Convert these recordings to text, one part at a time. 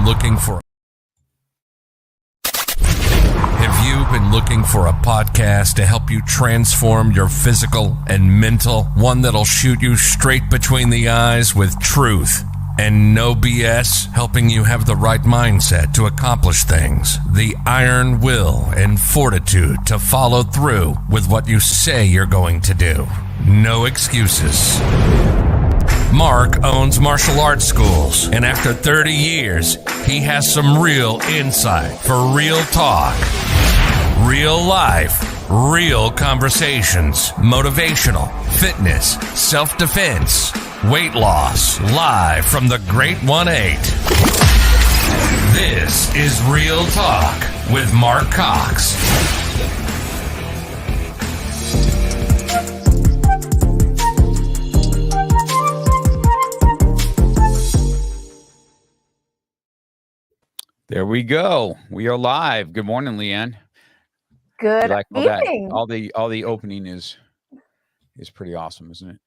looking for a podcast to help you transform your physical and mental, one that'll shoot you straight between the eyes with truth and no BS, helping you have the right mindset to accomplish things, the iron will and fortitude to follow through with what you say you're going to do. No excuses. Mark owns martial arts schools, and after 30 years, he has some real insight for real talk, real life, real conversations, motivational, fitness, self-defense, weight loss, live from the Great 1-8. This is Real Talk with Mark Cox. There we go. We are live. Good morning, Leanne. Good evening. All the opening is pretty awesome, isn't it?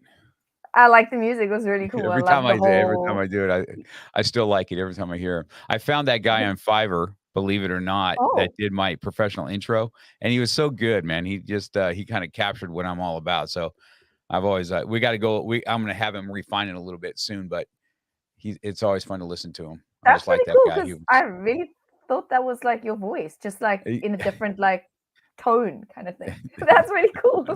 I like the music. It was really cool. Every time I do it, I still like it every time I hear him. I found that guy on Fiverr, believe it or not, that did my professional intro, and he was so good, man. He just he kind of captured what I'm all about. So I've always we got to go. I'm going to have him refine it a little bit soon, but it's always fun to listen to him. I That's just like really that cool, guy. I really thought that was like your voice, just like in a different like tone kind of thing. That's really cool.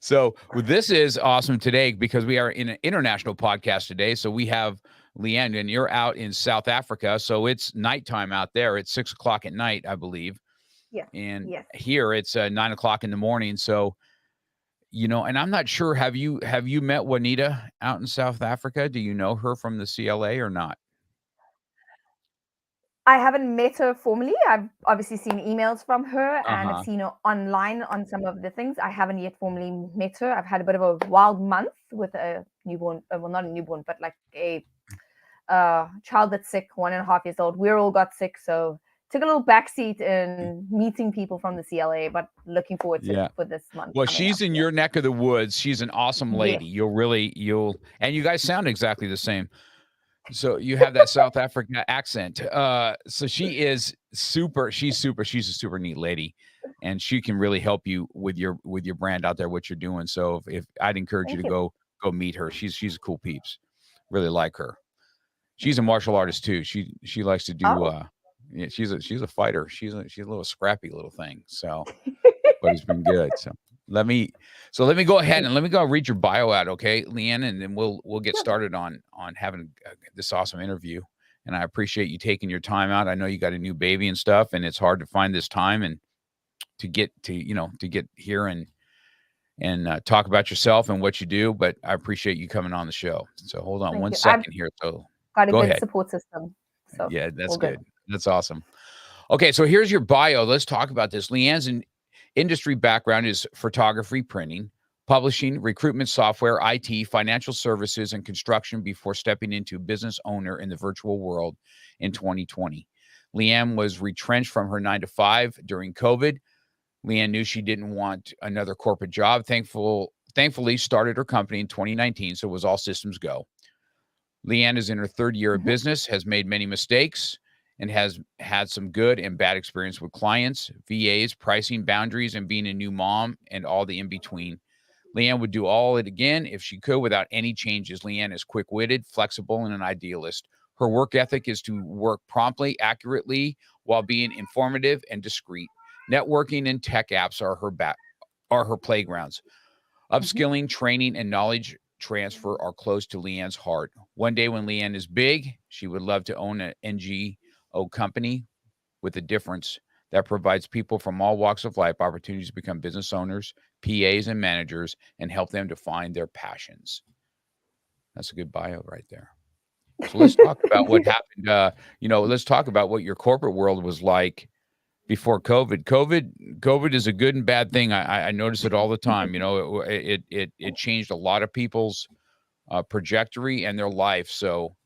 So this is awesome today because we are in an international podcast today. So we have Leanne, and you're out in South Africa. So it's nighttime out there. It's 6 o'clock at night, I believe. Yeah. And yes. Here it's 9 o'clock in the morning. So, and I'm not sure. Have you met Juanita out in South Africa? Do you know her from the CLA or not? I haven't met her formally. I've obviously seen emails from her and I've seen her online on some of the things. I haven't yet formally met her. I've had a bit of a wild month with a newborn, well, not a newborn, but like a child that's sick, 1.5 years old. We all got sick, so took a little backseat in meeting people from the CLA, but looking forward to for this month. Well, she's in your neck of the woods. She's an awesome lady. Yes. And you guys sound exactly the same. So you have that South African accent. So she is super. She's a super neat lady, and she can really help you with your brand out there, what you're doing. So if I'd encourage you to go meet her. She's a cool peeps. Really like her. She's a martial artist too. She likes to do. She's a fighter. She's a little scrappy little thing. So, but it's been good. So let me go ahead and let me go read your bio out, okay, Leanne, and then we'll get started on having this awesome interview. And I appreciate you taking your time out. I know you got a new baby and stuff, and it's hard to find this time and to get here and talk about yourself and what you do. But I appreciate you coming on the show. So hold on one second here. So got a good support system. So yeah, that's good. That's awesome. Okay, so here's your bio. Let's talk about this. Leanne's industry background is photography, printing, publishing, recruitment software, IT, financial services, and construction before stepping into business owner in the virtual world in 2020. Leanne was retrenched from her 9-to-5 during COVID. Leanne knew she didn't want another corporate job. Thankfully, started her company in 2019, so it was all systems go. Leanne is in her third year of business, has made many mistakes, and has had some good and bad experience with clients, VAs, pricing, boundaries, and being a new mom and all the in-between. Leanne would do all it again if she could without any changes. Leanne is quick-witted, flexible, and an idealist. Her work ethic is to work promptly, accurately, while being informative and discreet. Networking and tech apps are her playgrounds. Upskilling, training, and knowledge transfer are close to Leanne's heart. One day when Leanne is big, she would love to own an NGO company with a difference that provides people from all walks of life opportunities to become business owners, PAs, and managers, and help them to find their passions. That's a good bio right there. So let's talk about what happened. Let's talk about what your corporate world was like before COVID. COVID is a good and bad thing. I notice it all the time. It changed a lot of people's trajectory and their life. So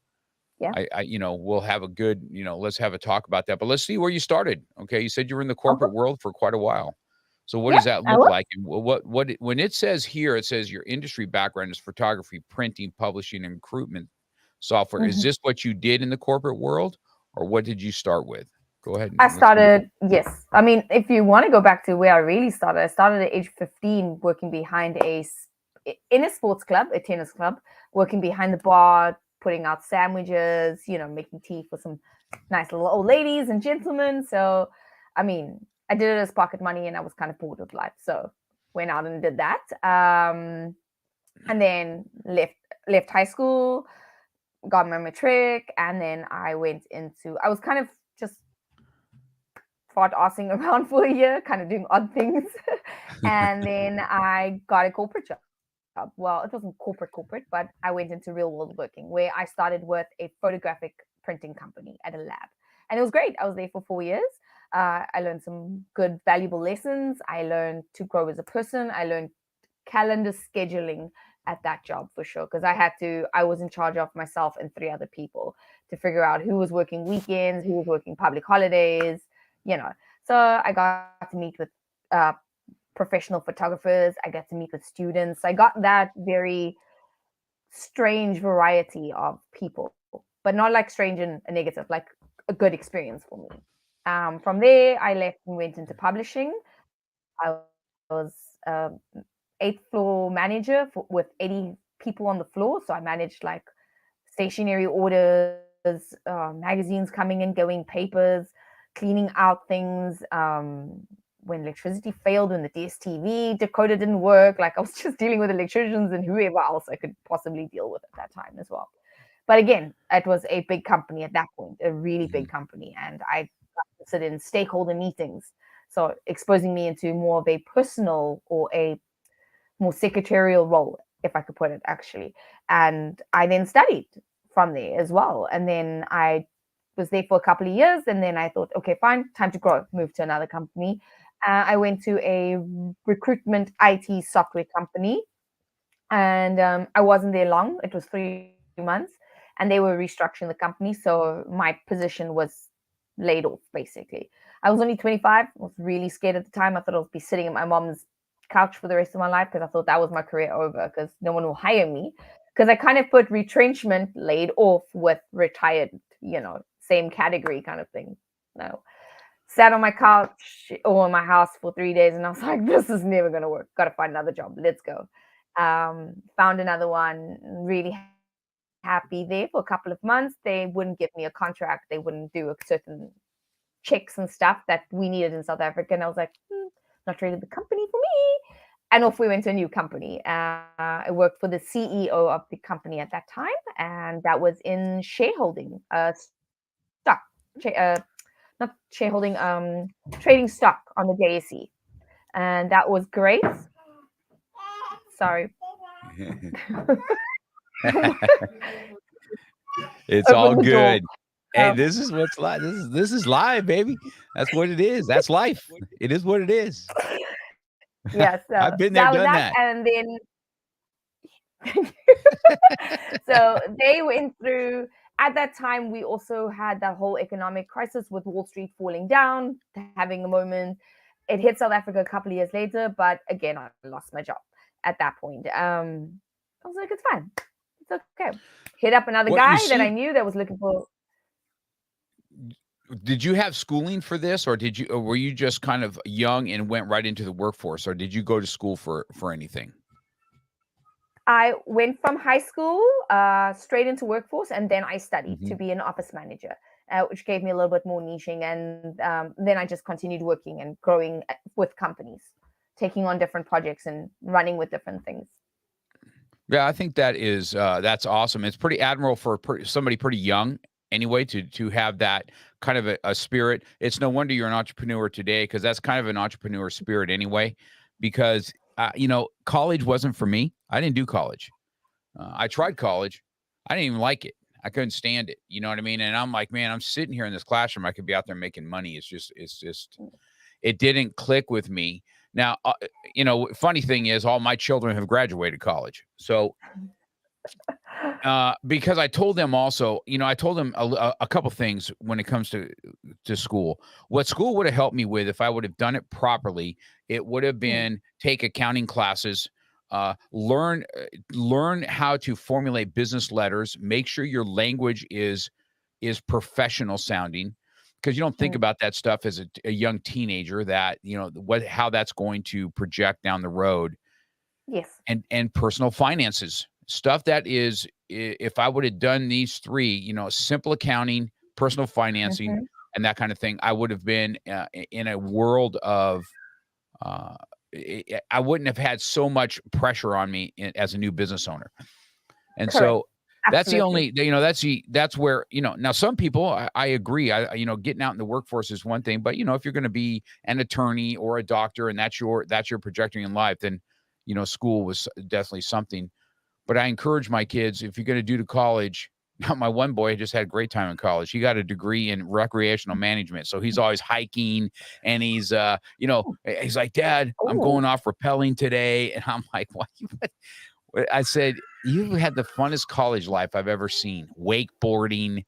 we'll have a good, let's have a talk about that. But let's see where you started. Okay, you said you were in the corporate world for quite a while. So what does that look like? And what when it says here, it says your industry background is photography, printing, publishing, and recruitment software. Is Mhm. this what you did in the corporate world, or what did you start with? Go ahead. I And let's move. started, yes. I mean, if you want to go back to where I really started, I started at age 15 working behind in a sports club, a tennis club, working behind the bar, putting out sandwiches, making tea for some nice little old ladies and gentlemen. So, I mean, I did it as pocket money and I was kind of bored with life. So, went out and did that. And then left high school, got my matric, and then I was kind of just fart arsing around for a year, kind of doing odd things. And then I got a corporate job. Well, it wasn't corporate, but I went into real world working where I started with a photographic printing company at a lab. And it was great. I was there for 4 years. I learned some good, valuable lessons. I learned to grow as a person. I learned calendar scheduling at that job for sure, because I was in charge of myself and 3 other people to figure out who was working weekends, who was working public holidays, So I got to meet with professional photographers. I got to meet with students. I got that very strange variety of people, but not like strange in a negative, like a good experience for me. From there, I left and went into publishing. I was 8th floor manager with 80 people on the floor. So I managed like stationery orders, magazines coming and going, papers, cleaning out things. When electricity failed, when the DSTV decoder didn't work, like I was just dealing with electricians and whoever else I could possibly deal with at that time as well. But again, it was a big company at that point, a really big company. And I got to sit in stakeholder meetings. So exposing me into more of a personal or a more secretarial role, if I could put it, actually. And I then studied from there as well. And then I was there for a couple of years. And then I thought, okay, fine, time to grow, move to another company. I went to a recruitment IT software company. And I wasn't there long. It was 3 months. And they were restructuring the company. So my position was laid off, basically. I was only 25. I was really scared at the time. I thought I would be sitting at my mom's couch for the rest of my life because I thought that was my career over because no one will hire me. Because I kind of put retrenchment, laid off with retired, same category kind of thing. No. Sat on my couch or in my house for 3 days and I was like, this is never going to work. Got to find another job. Let's go. Found another one, really happy there for a couple of months. They wouldn't give me a contract. They wouldn't do a certain checks and stuff that we needed in South Africa. And I was like, not really the company for me. And off we went to a new company. I worked for the CEO of the company at that time. And that was in shareholding, stock, not shareholding, trading stock on the JSE. And that was great. Sorry. It's all good. Hey, this is what's live. This is live, baby. That's what it is. That's life. It is what it is. Yes, I've been there, done that. And then so they went through. At that time, we also had that whole economic crisis with Wall Street falling down, having a moment. It hit South Africa a couple of years later, but again, I lost my job at that point. I was like, it's fine. It's okay. Hit up another guy that I knew that was looking for. Did you have schooling for this, or were you just kind of young and went right into the workforce, or did you go to school for anything? I went from high school straight into workforce, and then I studied to be an office manager, which gave me a little bit more niching. And then I just continued working and growing with companies, taking on different projects and running with different things. Yeah, I think that's awesome. It's pretty admirable for somebody pretty young anyway to have that kind of a spirit. It's no wonder you're an entrepreneur today, because that's kind of an entrepreneur spirit anyway, because college wasn't for me. I didn't do college. I tried college. I didn't even like it. I couldn't stand it. You know what I mean? And I'm like, man, I'm sitting here in this classroom. I could be out there making money. It's just, it didn't click with me. Now, funny thing is, all my children have graduated college. So, because I told them also, I told them a couple things when it comes to school. What school would have helped me with, if I would have done it properly, it would have been take accounting classes, Learn how to formulate business letters. Make sure your language is professional sounding, because you don't think about that stuff as a young teenager, that, how that's going to project down the road. Yes. And personal finances, stuff that is, if I would have done these three, simple accounting, personal financing, and that kind of thing, I would have been in a world of, I wouldn't have had so much pressure on me as a new business owner. And Correct. so that's the only, that's where, now some people, I agree, getting out in the workforce is one thing, but if you're going to be an attorney or a doctor and that's your trajectory in life, then, school was definitely something. But I encourage my kids, if you're going to do to college, my one boy just had a great time in college. He got a degree in recreational management. So he's always hiking, and he's, he's like, Dad, I'm going off rappelling today. And I'm like, what? I said, you had the funnest college life I've ever seen. Wakeboarding,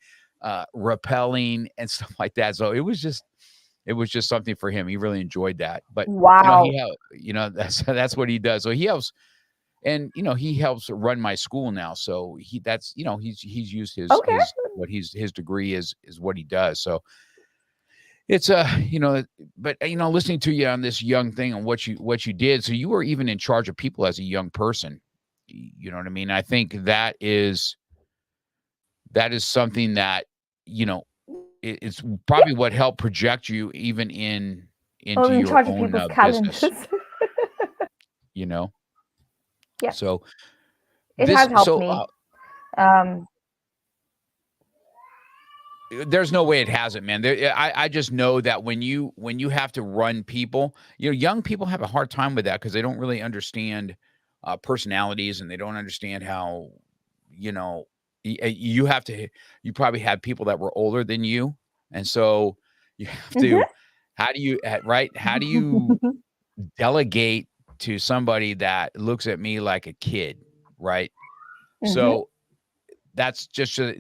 rappelling, and stuff like that. So it was just something for him. He really enjoyed that. But wow, that's what he does. So he helps. And he helps run my school now, so he's used his his degree is what he does. So it's but listening to you on this young thing and what you did, so you were even in charge of people as a young person. You know what I mean? I think that is something that it's probably what helped project you even into your own business. Yeah. So it has helped me. There's no way it hasn't, man. I just know that when you have to run people, young people have a hard time with that because they don't really understand personalities, and they don't understand how, you probably had people that were older than you. And so you have to, how do you delegate to somebody that looks at me like a kid, right? So that's just one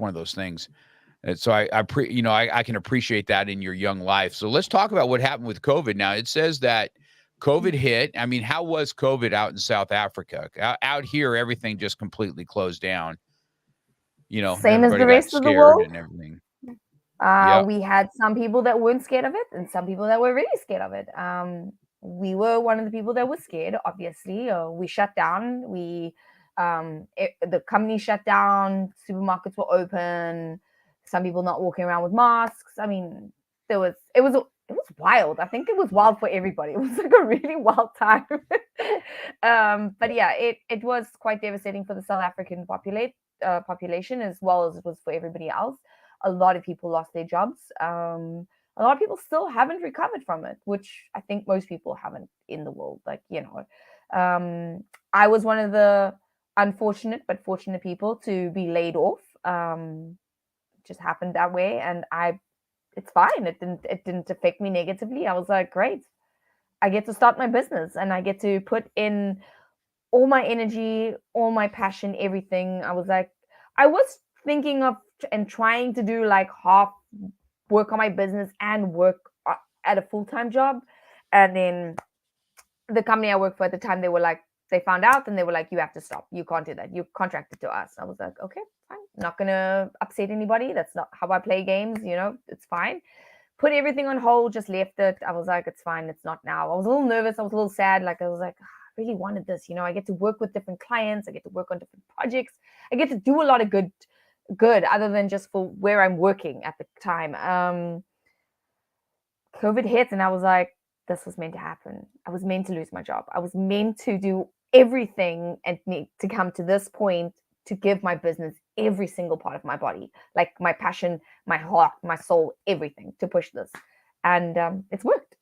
of those things. And so I can appreciate that in your young life. So let's talk about what happened with COVID. Now, it says that COVID hit. I mean, how was COVID out in South Africa? Out here, everything just completely closed down. Same as the rest of the world and everything. We had some people that weren't scared of it and some people that were really scared of it. We were one of the people that was scared, obviously. We shut down. The company shut down. Supermarkets were open. Some people not walking around with masks. I mean, it was wild. I think it was wild for everybody. It was like a really wild time. But yeah, it was quite devastating for the South African population, as well as it was for everybody else. A lot of people lost their jobs. A lot of people still haven't recovered from it, which I think most people haven't in the world. Like, I was one of the unfortunate but fortunate people to be laid off. Just happened that way, and it's fine. It didn't affect me negatively. I was like, great, I get to start my business and I get to put in all my energy, all my passion, everything. I was thinking of and trying to do like half work on my business and work at a full-time job. And then the company I worked for at the time, they found out and they were like, you have to stop. You can't do that. You're contracted to us. I was like, okay, fine. I'm not going to upset anybody. That's not how I play games. It's fine. Put everything on hold, just left it. I was like, it's fine. It's not now. I was a little nervous. I was a little sad. Like, I was like, I really wanted this. I get to work with different clients. I get to work on different projects. I get to do a lot of good other than just for where I'm working at the time. COVID hit and I was like, this was meant to happen. I was meant to lose my job. I was meant to do everything and need to come to this point to give my business every single part of my body, like my passion, my heart, my soul, everything to push this. And it's worked.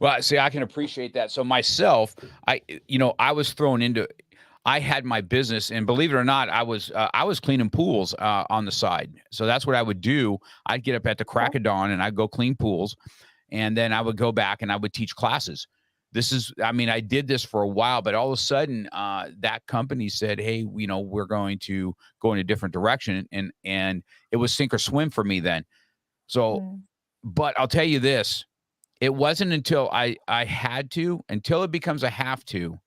Well, see, I can appreciate that. So myself, I was thrown into, I had my business, and believe it or not, I was cleaning pools on the side. So that's what I would do. I'd get up at the crack of dawn and I'd go clean pools, and then I would go back and I would teach classes. I did this for a while, but all of a sudden, that company said, "Hey, we're going to go in a different direction," and it was sink or swim for me then. So, but I'll tell you this. It wasn't until I had to, until it becomes a have to,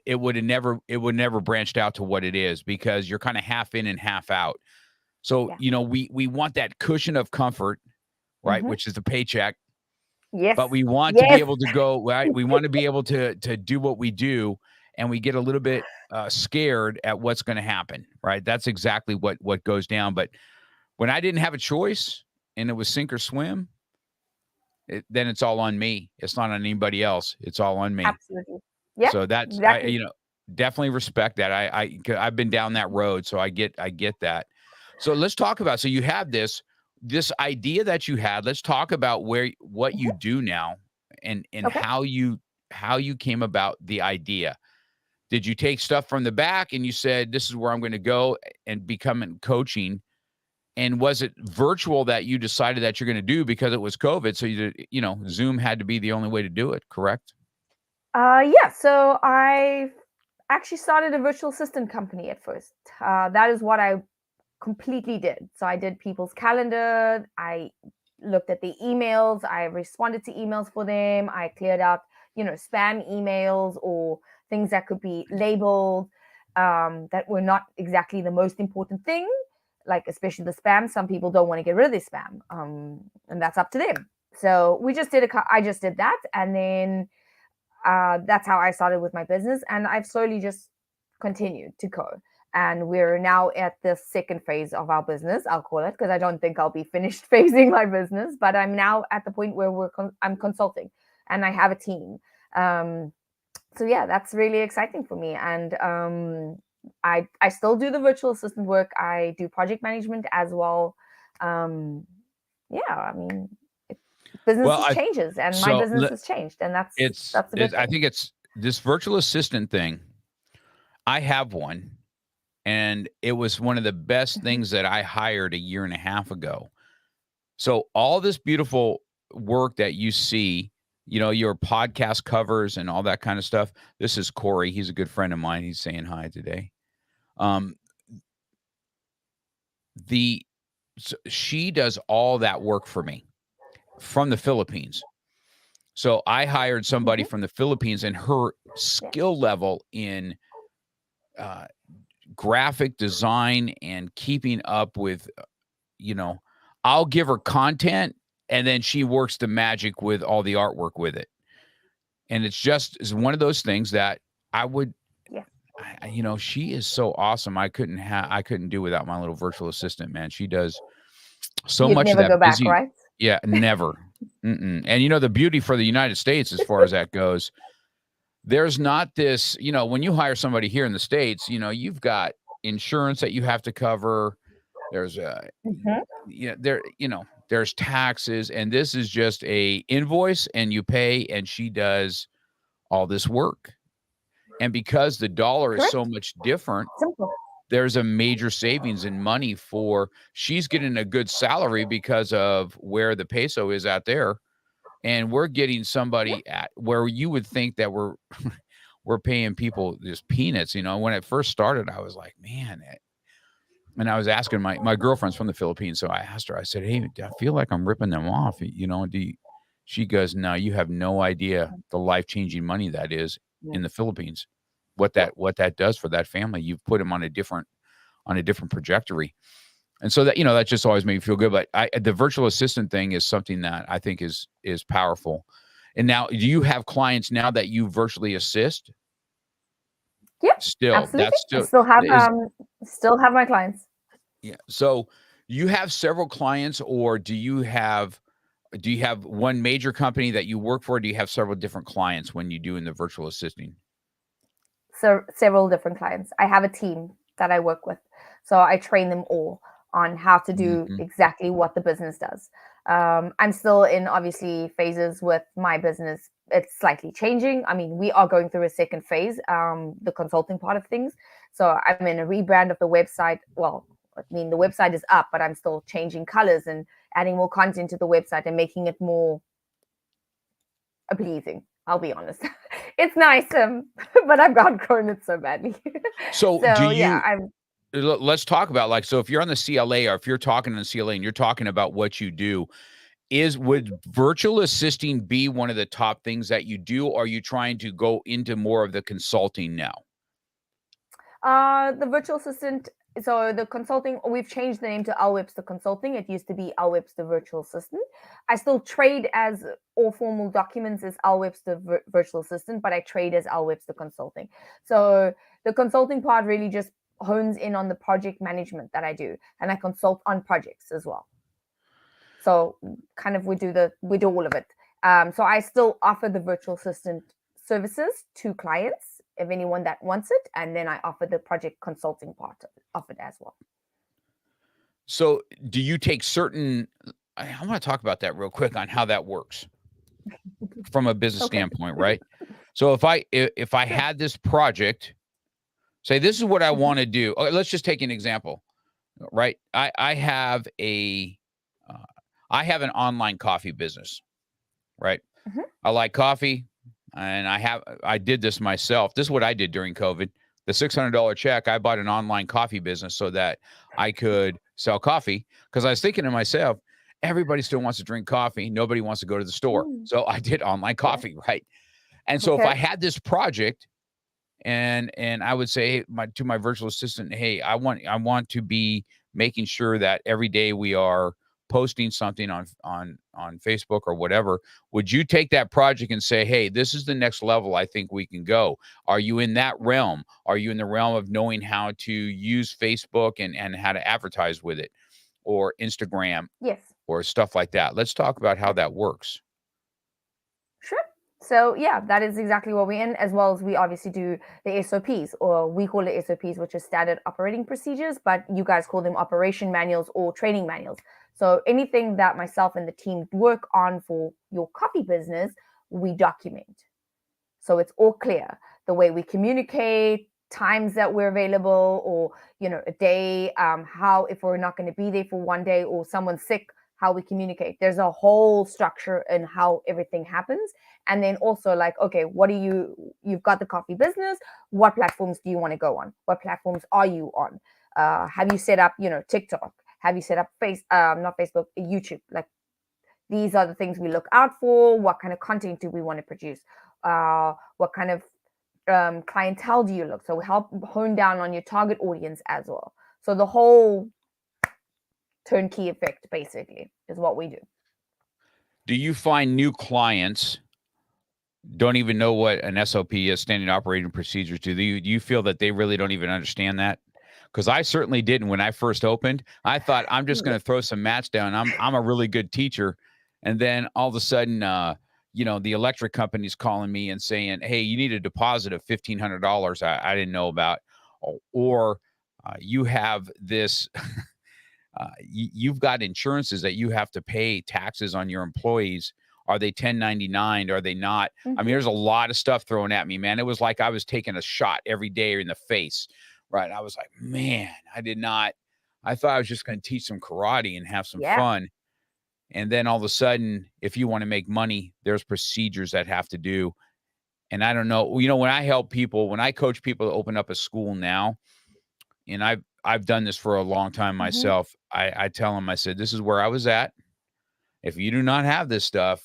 it would never branched out to what it is, because you're kind of half in and half out. So, Yeah. we want that cushion of comfort, right? Which is the paycheck, Yes. but we want to be able to go, right? We want to be able to do what we do, and we get a little bit scared at what's going to happen, right? That's exactly what goes down. But when I didn't have a choice and it was sink or swim, then it's all on me. It's not on anybody else. It's all on me. Absolutely. Yeah. So that's, Exactly. definitely respect that. I've been down that road, so I get that. So let's talk about, so you have this idea that you had. Let's talk about what you do now, and Okay. how you came about the idea. Did you take stuff from the back and you said, this is where I'm going to go and become in coaching? And was it virtual that you decided that you're going to do because it was COVID? So Zoom had to be the only way to do it, correct? Yeah. So I actually started a virtual assistant company at first. That is what I completely did. So I did people's calendar. I looked at the emails. I responded to emails for them. I cleared out, spam emails or things that could be labeled that were not exactly the most important thing. Like especially the spam. Some people don't want to get rid of their spam, and that's up to them. So I just did that, and then that's how I started with my business, and I've slowly just continued to go. And we're now at the second phase of our business, I'll call it, because I don't think I'll be finished phasing my business. But I'm now at the point where I'm consulting, and I have a team. So yeah, that's really exciting for me. And I still do the virtual assistant work. I do project management as well. Yeah, I mean, business changes, and my business has changed, and that's a good thing. I think it's this virtual assistant thing. I have one, and it was one of the best things that I hired a year and a half ago. So all this beautiful work that you see, your podcast covers and all that kind of stuff. This is Corey. He's a good friend of mine. He's saying hi today. She does all that work for me from the Philippines. So I hired somebody from the Philippines, and her skill level in graphic design and keeping up with, I'll give her content, and then she works the magic with all the artwork with it. And it's one of those things that I would, she is so awesome. I couldn't do without my little virtual assistant, man. She does so much of that. Never go back, right? Yeah, never. And the beauty for the United States, as far as that goes, there's not this, when you hire somebody here in the States, you've got insurance that you have to cover. There's there's taxes, and this is just a invoice and you pay, and she does all this work. And because the dollar is so much different, there's a major savings in money she's getting a good salary because of where the peso is out there. And we're getting somebody at where you would think that we're paying people just peanuts. When it first started, I was like, man. And I was asking my girlfriend's from the Philippines. So I asked her, I said, hey, I feel like I'm ripping them off. She goes, no, you have no idea the life-changing money that is in the Philippines. What that does for that family. You've put them on a different trajectory. And so that, that just always made me feel good. But the virtual assistant thing is something that I think is powerful. And now, do you have clients now that you virtually assist? Yeah, still, absolutely. That's still have my clients. Yeah. So you have several clients, or do you have one major company that you work for? Or do you have several different clients when you do in the virtual assisting? So several different clients. I have a team that I work with. So I train them all on how to do exactly what the business does. I'm still in obviously phases with my business. It's slightly changing. I mean, we are going through a second phase, the consulting part of things. So I'm in a rebrand of the website. Well, I mean, the website is up, but I'm still changing colors and adding more content to the website and making it more pleasing. I'll be honest. It's nice, but I've outgrown it so badly. So let's talk about, so if you're on the CLA, or if you're talking on the CLA and you're talking about what you do, would virtual assisting be one of the top things that you do? Or are you trying to go into more of the consulting now? The virtual assistant. So the consulting, we've changed the name to Webster Consulting. It used to be Webster Virtual Assistant. I still trade as all formal documents as Webster Virtual Assistant, but I trade as Webster Consulting. So the consulting part really just hones in on the project management that I do, and I consult on projects as well. So kind of we do all of it. So I still offer the virtual assistant services to clients if anyone that wants it, and then I offer the project consulting part of it as well. So do you take certain, I want to talk about that real quick on how that works from a business standpoint, right? So if I had this project, say this is what I want to do. Okay, let's just take an example, right? I have an online coffee business, right? I like coffee, and I did this myself. This is what I did during COVID. The $600 check, I bought an online coffee business so that I could sell coffee, because I was thinking to myself, everybody still wants to drink coffee. Nobody wants to go to the store. So I did online coffee, right? And so if I had this project, and I would say to my virtual assistant, hey, I want to be making sure that every day we are posting something on Facebook or whatever, would you take that project and say, hey, this is the next level I think we can go? Are you in that realm? Are you in the realm of knowing how to use Facebook and how to advertise with it, or Instagram? Yes. Or stuff like that? Let's talk about how that works. Sure. So yeah, that is exactly what we're in, as well as we obviously do the SOPs, or we call it SOPs, which is standard operating procedures, but you guys call them operation manuals or training manuals. So anything that myself and the team work on for your coffee business, we document. So it's all clear. The way we communicate, times that we're available, or, a day, how, if we're not going to be there for one day or someone's sick, how we communicate. There's a whole structure in how everything happens. And then also like, okay, you've got the coffee business. What platforms do you want to go on? What platforms are you on? Have you set up, TikTok? Have you set up not Facebook, YouTube? Like, these are the things we look out for. What kind of content do we want to produce? What kind of clientele do you look? So we help hone down on your target audience as well. So the whole turnkey effect basically is what we do. Do you find new clients don't even know what an SOP is, standard operating procedures? Do you feel that they really don't even understand that? Because I certainly didn't when I first opened. I thought, I'm just going to throw some mats down. I'm a really good teacher. And then all of a sudden, the electric company's calling me and saying, hey, you need a deposit of $1,500 I didn't know about. Or you have this, you've got insurances that you have to pay taxes on your employees. Are they 1099? Are they not? I mean, there's a lot of stuff thrown at me, man. It was like I was taking a shot every day in the face. Right. I was like, man, I thought I was just going to teach some karate and have some fun. And then all of a sudden, if you want to make money, there's procedures that have to do. And I don't know, when I coach people to open up a school now, and I've done this for a long time myself. I tell them, I said, this is where I was at. If you do not have this stuff,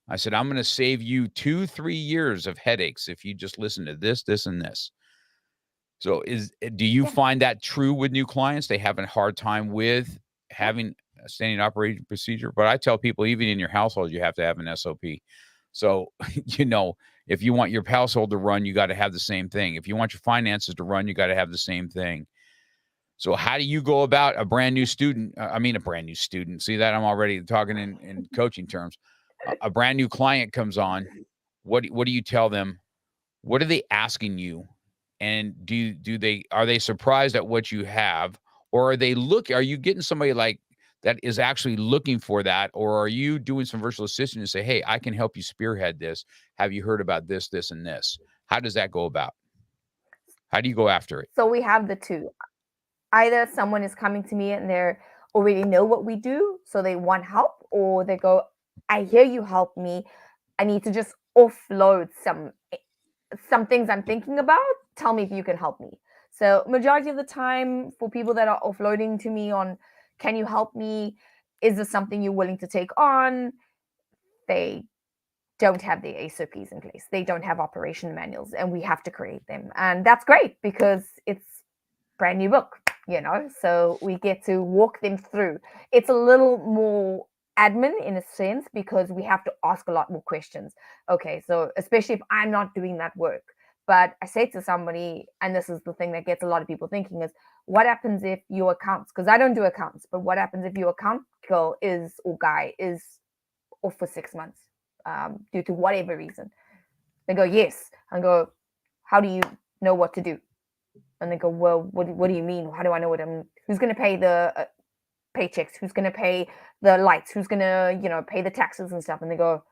I said, I'm going to save you 2-3 years of headaches if you just listen to this, this, and this. So do you find that true with new clients? They have a hard time with having a standing operating procedure. But I tell people, even in your household, you have to have an SOP. So, if you want your household to run, you got to have the same thing. If you want your finances to run, you got to have the same thing. So how do you go about a brand new student? A brand new student. See that? I'm already talking in coaching terms. A brand new client comes on. What do you tell them? What are they asking you? And are they surprised at what you have, or are you getting somebody like that is actually looking for that? Or are you doing some virtual assistant and say, hey, I can help you spearhead this. Have you heard about this, this, and this? How does that go about? How do you go after it? So we have the two. Either someone is coming to me and they already know what we do, so they want help, or they go, I hear you help me. I need to just offload some things I'm thinking about. Tell me if you can help me. So majority of the time, for people that are offloading to me on, can you help me? is this something you're willing to take on? They don't have the SOPs in place. They don't have operation manuals, and we have to create them. And that's great because it's brand new book, so we get to walk them through. It's a little more admin in a sense because we have to ask a lot more questions. Okay, so especially if I'm not doing that work. But I say to somebody, and this is the thing that gets a lot of people thinking, is what happens if your accounts, because I don't do accounts, but what happens if your account girl or guy is off for 6 months due to whatever reason? They go, yes. I go, how do you know what to do? And they go, well, what do you mean? How do I know who's going to pay the paychecks? Who's going to pay the lights? Who's going to, pay the taxes and stuff? And they go,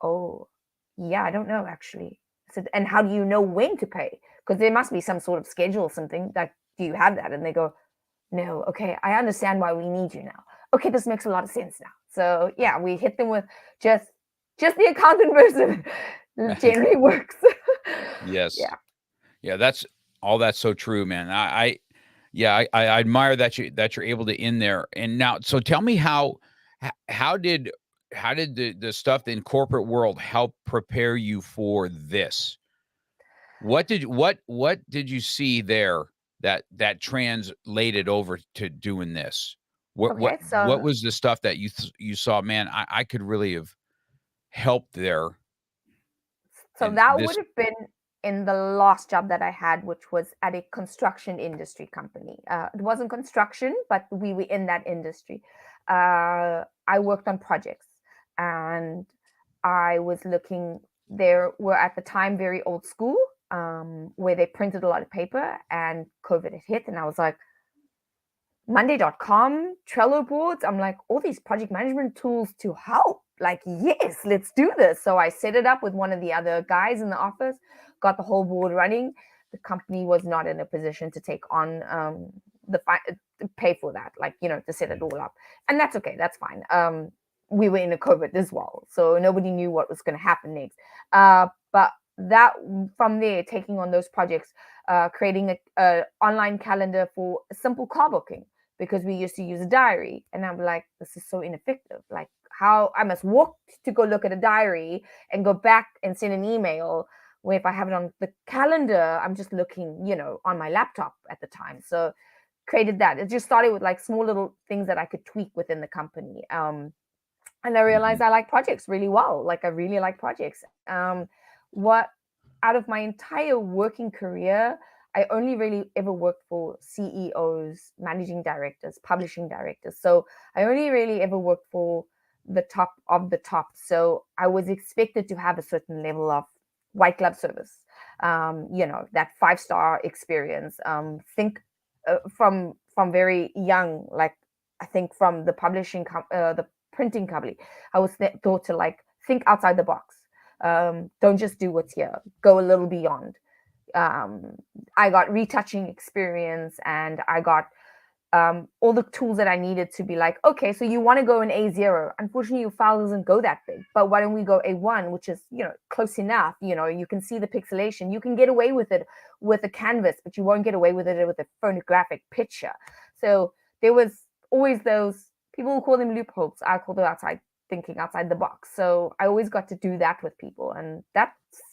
oh, yeah, I don't know, actually. I said, and how do you know when to pay? Because there must be some sort of schedule or something. Like, do you have that? And they go, no. Okay, I understand why we need you now. Okay, this makes a lot of sense now. So yeah, we hit them with just the accountant version generally works. Yes. Yeah. That's so true, man. I admire that you're able to in there. And now, so tell me how did the stuff in corporate world help prepare you for this? What did you see there that translated over to doing this? What was the stuff that you saw, man, I could really have helped there? So that would have been in the last job that I had, which was at a construction industry company. It wasn't construction, but we were in that industry. I worked on projects, and I was looking. There were at the time very old school, where they printed a lot of paper, and COVID had hit, and I was like, Monday.com, Trello boards. I'm like, all these project management tools to help. Like, yes, let's do this. So I set it up with one of the other guys in the office, got the whole board running. The company was not in a position to take on pay for that, to set it all up. And that's okay. That's fine. We were in a COVID as well, so nobody knew what was going to happen next. But that from there, taking on those projects, creating a online calendar for simple car booking, because we used to use a diary, and I'm like, this is so ineffective. Like, how I must walk to go look at a diary and go back and send an email, where if I have it on the calendar, I'm just looking, on my laptop at the time. So created that. It just started with like small little things that I could tweak within the company. And I realized I like projects really well. Like, I really like projects. What out of my entire working career, I only really ever worked for CEOs, managing directors, publishing directors. So I only really ever worked for the top of the top. So I was expected to have a certain level of white glove service, that 5-star experience. Think from very young, like I think from the the printing company, I was taught to like think outside the box. Don't just do what's here. Go a little beyond. I got retouching experience, and I got all the tools that I needed to be like, okay, so you want to go an A0. Unfortunately, your file doesn't go that big, but why don't we go A1, which is, close enough. You can see the pixelation. You can get away with it with a canvas, but you won't get away with it with a photographic picture. So there was always those people who call them loopholes. I call them thinking outside the box. So I always got to do that with people, and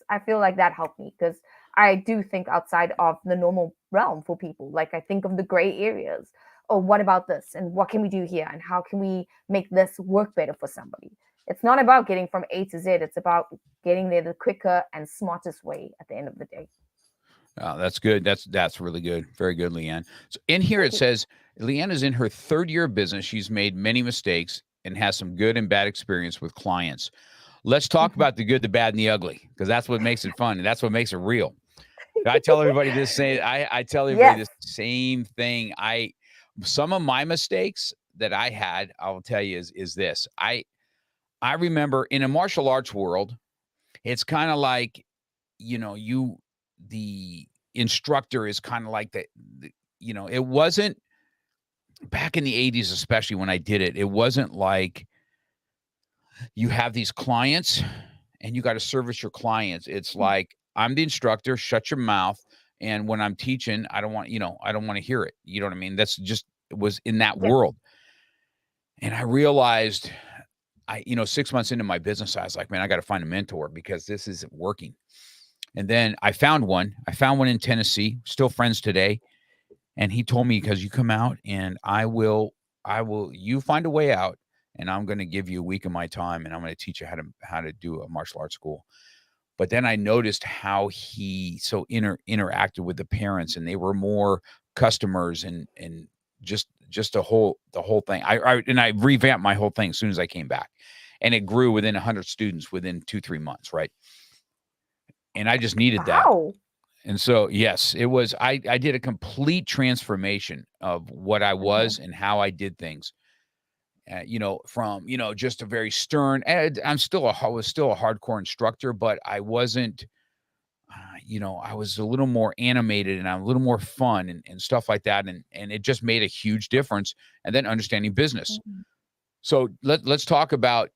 I feel like that helped me, because I do think outside of the normal realm for people. Like, I think of the gray areas. Oh, what about this? And what can we do here? And how can we make this work better for somebody? It's not about getting from A to Z. It's about getting there the quicker and smartest way at the end of the day. Oh, that's good. That's really good. Very good, Leanne. So in here it says Leanne is in her 3rd year of business. She's made many mistakes and has some good and bad experience with clients. Let's talk about the good, the bad, and the ugly, because that's what makes it fun, and that's what makes it real. I tell everybody this same. I tell everybody this same thing. Some of my mistakes that I had, I'll tell you, is this. I remember in a martial arts world, it's kind of like, the instructor is kind of like it wasn't back in the 80s, especially when I did it. It wasn't like you have these clients and you got to service your clients. It's like, I'm the instructor, shut your mouth. And when I'm teaching, I don't want to hear it. You know what I mean? That's just, it was in that world. And I realized, 6 months into my business, I was like, man, I got to find a mentor because this isn't working. And then I found one. I found one in Tennessee, still friends today. And he told me, because you come out and you find a way out, and I'm going to give you a week of my time, and I'm going to teach you how to do a martial arts school. But then I noticed how he so interacted with the parents, and they were more customers and just the whole thing. I revamped my whole thing as soon as I came back, and it grew within 100 students within 2-3 months, right? And I just needed that. Wow. And so, yes, it was, I did a complete transformation of what I was and how I did things. From, just a very stern, I was still a hardcore instructor, but I wasn't, I was a little more animated and I'm a little more fun and stuff like that. And it just made a huge difference. And then understanding business. So let's talk about,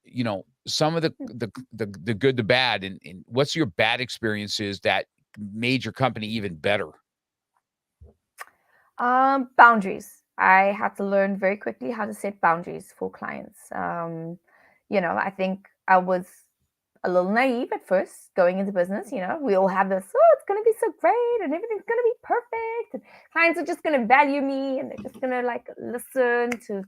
some of the good, the bad, and what's your bad experiences that made your company even better? Boundaries. I had to learn very quickly how to set boundaries for clients. I think I was a little naive at first going into business. We all have this, it's going to be so great and everything's going to be perfect. And clients are just going to value me and they're just going to listen to.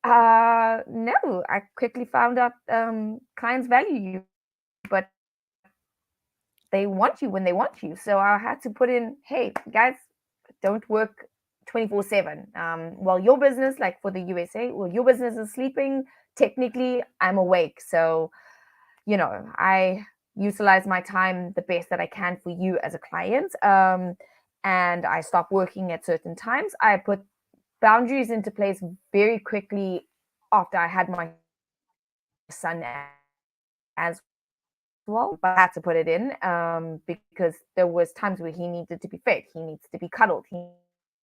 No, I quickly found out clients value you, but they want you when they want you. So I had to put in, hey, guys, don't work 24/7. While your business, like for the USA, while your business is sleeping, technically I'm awake. So, I utilize my time the best that I can for you as a client. And I stop working at certain times. I put boundaries into place very quickly after I had my son as well, but I had to put it in because there was times where he needed to be fed, he needs to be cuddled, he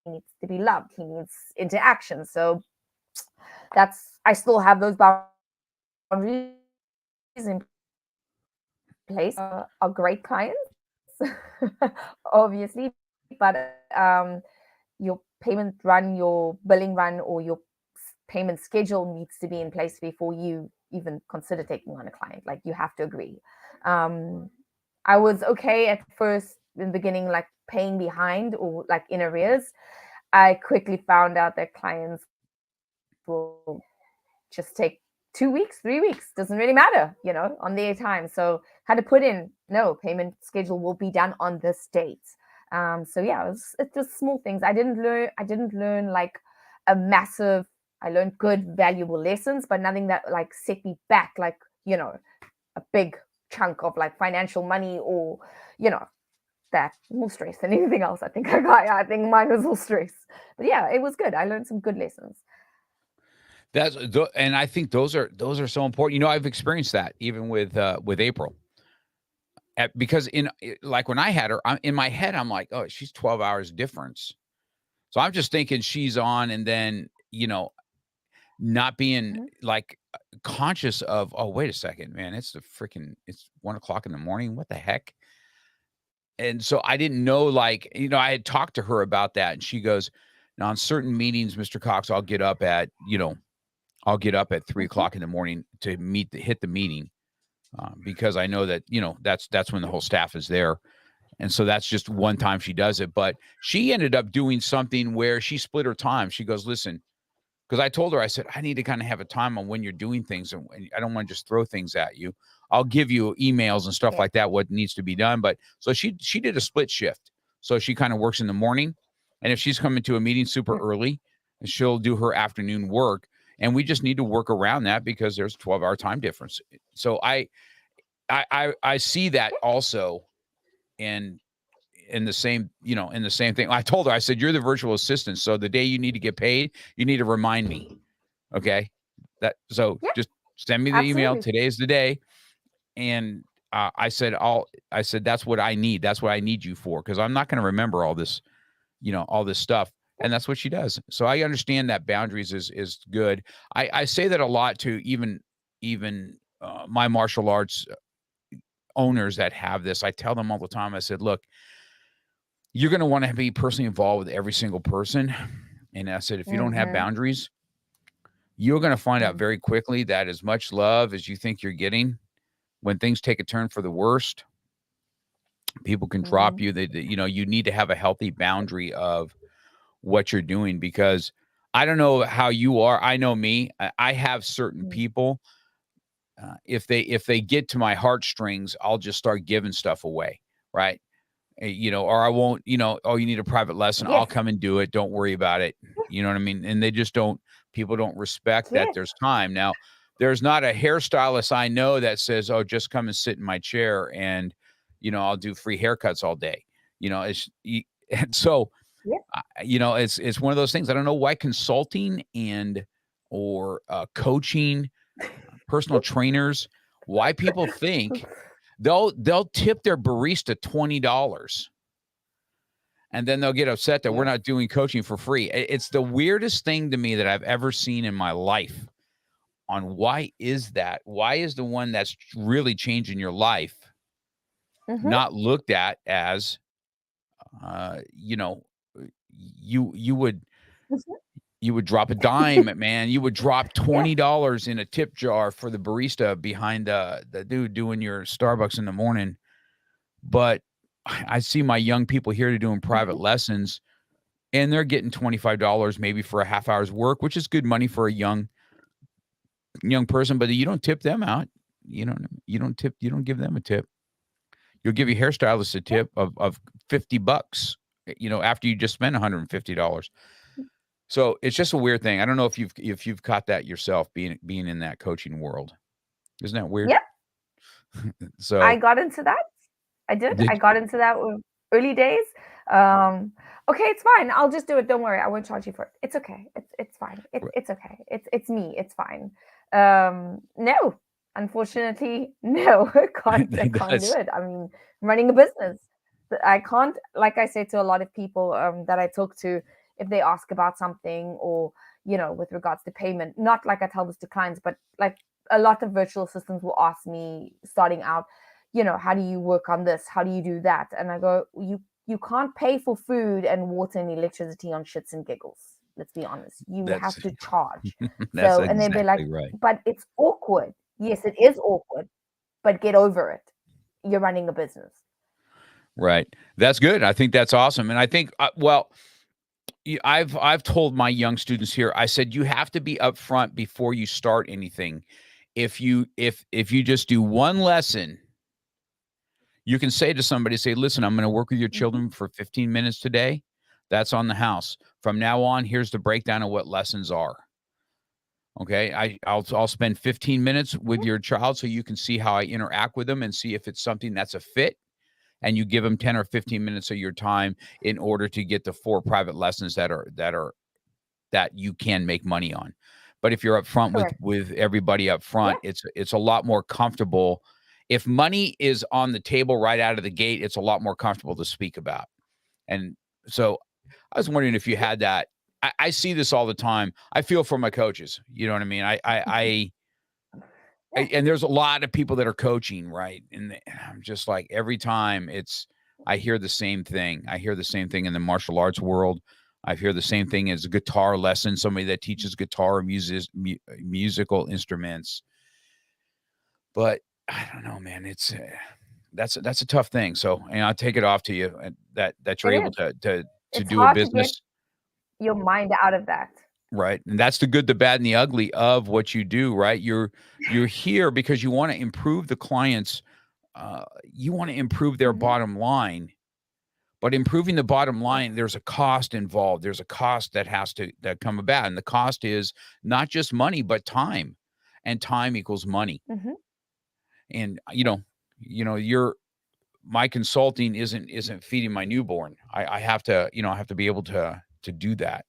needs to be loved, he needs interaction. So I still have those boundaries in place. Are great clients, obviously, but your payment run, your billing run, or your payment schedule needs to be in place before you even consider taking on a client. Like, you have to agree. I was okay at first in the beginning, like paying behind or like in arrears. I quickly found out that clients will just take 2 weeks, 3 weeks, doesn't really matter, on their time. So had to put in, no, payment schedule will be done on this date. So yeah, it's just small things. I didn't learn like a massive, I learned good, valuable lessons, but nothing that like set me back, like, a big chunk of like financial money or, that more stress than anything else. I think mine was all stress, but yeah, it was good. I learned some good lessons. And I think those are so important. I've experienced that even with April. Because when I had her, in my head, I'm like, oh, she's 12 hours difference. So I'm just thinking she's on, and then, not being like conscious of, oh, wait a second, man, it's 1:00 in the morning. What the heck? And so I didn't know, like, I had talked to her about that, and she goes, now on certain meetings, Mr. Cox, I'll get up at 3:00 in the morning to hit the meeting. Because I know that, that's when the whole staff is there. And so that's just one time she does it. But she ended up doing something where she split her time. She goes, listen, because I told her, I said, I need to kind of have a time on when you're doing things. And I don't want to just throw things at you. I'll give you emails and stuff like that, what needs to be done. But so she did a split shift. So she kind of works in the morning. And if she's coming to a meeting super early, she'll do her afternoon work. And we just need to work around that because there's a 12-hour time difference. So I see that also in the same thing. I told her, I said, you're the virtual assistant. So the day you need to get paid, you need to remind me. Okay. Just send me the email. Today's the day. And I said, that's what I need. That's what I need you for. Cause I'm not going to remember all this, all this stuff. And that's what she does. So I understand that boundaries is good. I say that a lot to even my martial arts owners that have this. I tell them all the time, I said, look, you're going to want to be personally involved with every single person. And I said, if you don't have boundaries, you're going to find out Mhm. very quickly that as much love as you think you're getting, when things take a turn for the worst, people can drop Mhm. you. You need to have a healthy boundary of what you're doing, because I don't know how you are. I know me. I have certain Mhm. people. If they get to my heartstrings, I'll just start giving stuff away, right? Or I won't. Oh, you need a private lesson? I'll Yes. come and do it. Don't worry about it. You know what I mean? And they just don't. People don't respect that Yes. there's time. Now, there's not a hairstylist I know that says, "Oh, just come and sit in my chair and, I'll do free haircuts all day." And so Yep. it's one of those things. I don't know why consulting or coaching, personal trainers, why people think they'll tip their barista $20, and then they'll get upset that we're Yes. not doing coaching for free. It's the weirdest thing to me that I've ever seen in my life. On why is that? Why is the one that's really changing your life Mhm. not looked at as, uh, you know, you would Mhm. you would drop a dime, man. You would drop Yeah. $20 in a tip jar for the barista behind the dude doing your Starbucks in the morning. But I see my young people here to doing private Mhm. lessons, and they're getting $25 maybe for a half hour's work, which is good money for a young person. But you don't tip them out. You don't give them a tip. You'll give your hairstylist a Yeah. tip of $50, after you just spent $150. So it's just a weird thing. I don't know if you've caught that yourself, being in that coaching world. Isn't that weird? Yeah. I So got into that. I did. I did got into that early days. Um, okay, it's fine. I'll just do it. Don't worry. I won't charge you for it. It's okay. It's fine. It's okay. It's me. It's fine. No, unfortunately, no. I can't do that's it. I mean, I'm running a business. I can't. Like I say to a lot of people that I talk to, if they ask about something or with regards to payment, not like I tell this to clients, but like a lot of virtual assistants will ask me starting out, how do you work on this? How do you do that? And I go, you can't pay for food and water and electricity on shits and giggles. Let's be honest. You that's have to charge. that's So, and they'd be like, exactly right. but it's awkward. Yes, it is awkward, but get over it. You're running a business. Right. That's good. I think that's awesome. And I think, I've told my young students here, I said, you have to be upfront before you start anything. If you just do one lesson, you can say to somebody, say, listen, I'm going to work with your Mhm. children for 15 minutes today. That's on the house. From now on, here's the breakdown of what lessons are. Okay. I'll spend 15 minutes with Yeah. your child so you can see how I interact with them and see if it's something that's a fit. And you give them 10 or 15 minutes of your time in order to get the 4 private lessons that you can make money on. But if you're up front Correct. with everybody up Yeah. front, it's a lot more comfortable. If money is on the table right out of the gate, it's a lot more comfortable to speak about. And so I was wondering if you had that. I see this all the time. I feel for my coaches. You know what I mean? Yeah. And there's a lot of people that are coaching, right? And I'm just like, every time I hear the same thing. I hear the same thing in the martial arts world. I hear the same thing as a guitar lesson, somebody that teaches guitar or musical instruments. But I don't know, man. That's a tough thing. So, and I'll take it off to you, that you're It able is. to It's do a hard to get business. your mind out of that. Right. And that's the good, the bad, and the ugly of what you do, right? You're here because you want to improve the clients, you want to improve their Mhm. bottom line. But improving the bottom Yes. line, there's a cost involved. There's a cost that come about. And the cost is not just money, but time. And time equals money. Mhm. And your my consulting isn't feeding my newborn. I have to, I have to be able to do that.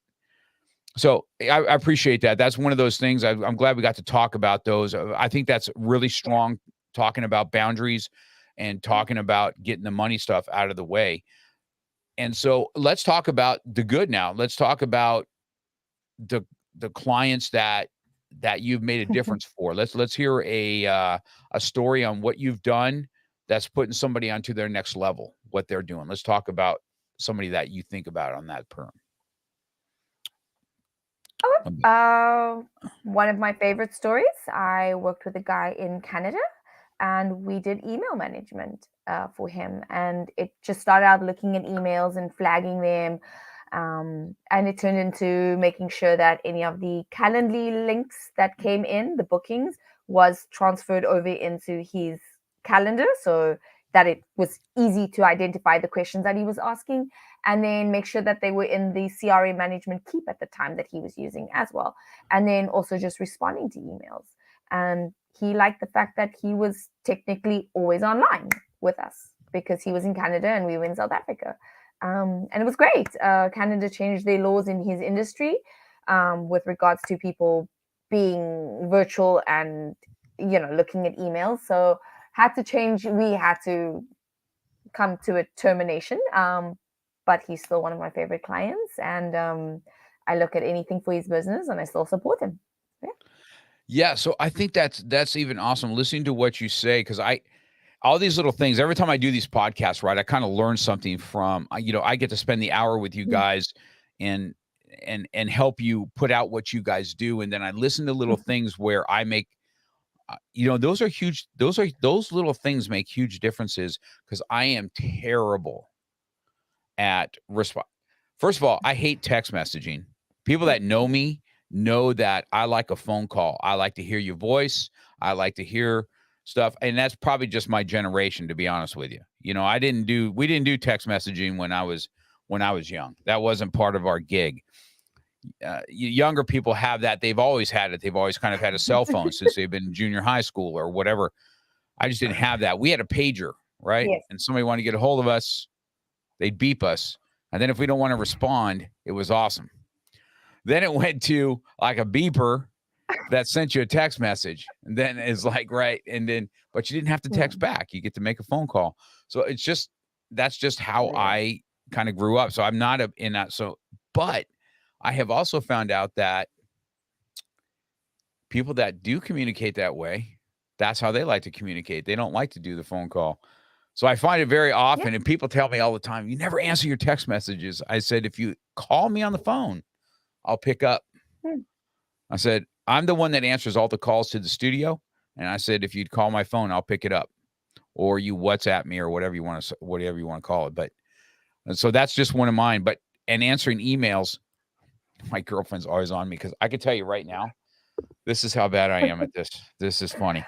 So I appreciate that. That's one of those things. I'm glad we got to talk about those. I think that's really Yeah. strong, talking about boundaries and talking about getting the money stuff out of the way. And so let's talk about the good now. Let's talk about the clients that you've made a difference for. Let's hear a story on what you've done that's putting somebody onto their next level, what they're doing. Let's talk about somebody that you think about on that perm. One of my favorite stories, I worked with a guy in Canada and we did email management for him. And it just started out looking at emails and flagging them. And it turned into making sure that any of the Calendly links that came in, the bookings, was transferred over into his calendar so that it was easy to identify the questions that he was asking, and then make sure that they were in the CRM management keep at the time that he was using as well. And then also just responding to emails. And he liked the fact that he was technically always online with us because he was in Canada and we were in South Africa. And it was great. Canada changed their laws in his industry with regards to people being virtual and, looking at emails. So had to change. We had to come to a termination. But he's still one of my favorite clients. And I look at anything for his business and I still support him. Yeah. So I think that's even awesome listening to what you say, because all these little things, every time I do these podcasts, right, I kind of learn something from, I get to spend the hour with you guys and help you put out what you guys do. And then I listen to little things where I make, those are huge. Those little things make huge differences, because I am terrible at respond. First of all, I hate text messaging. People that know me know that I like a phone call. I like to hear your voice. I like to hear stuff. And that's probably just my generation, to be honest with you. We didn't do text messaging when I was young. That wasn't part of our gig. Younger people have that. They've always had it. They've always kind of had a cell phone since they've been in junior high school or whatever. I just didn't have that. We had a pager, right? Yes. And somebody wanted to get a hold of us, they'd beep us. And then if we don't want to respond, it was awesome. Then it went to like a beeper that sent you a text message. And then it's like, right. And then, but you didn't have to text back. You get to make a phone call. So that's just how I kind of grew up. So I'm not in that. So, but I have also found out that people that do communicate that way, that's how they like to communicate. They don't like to do the phone call. So I find it very often, and people tell me all the time, you never answer your text messages. I said, if you call me on the phone, I'll pick up. I said, I'm the one that answers all the calls to the studio. And I said, if you'd call my phone, I'll pick it up. Or you WhatsApp me or whatever you want to call it. But so that's just one of mine. And answering emails, my girlfriend's always on me, because I can tell you right now, this is how bad I am at this. This is funny.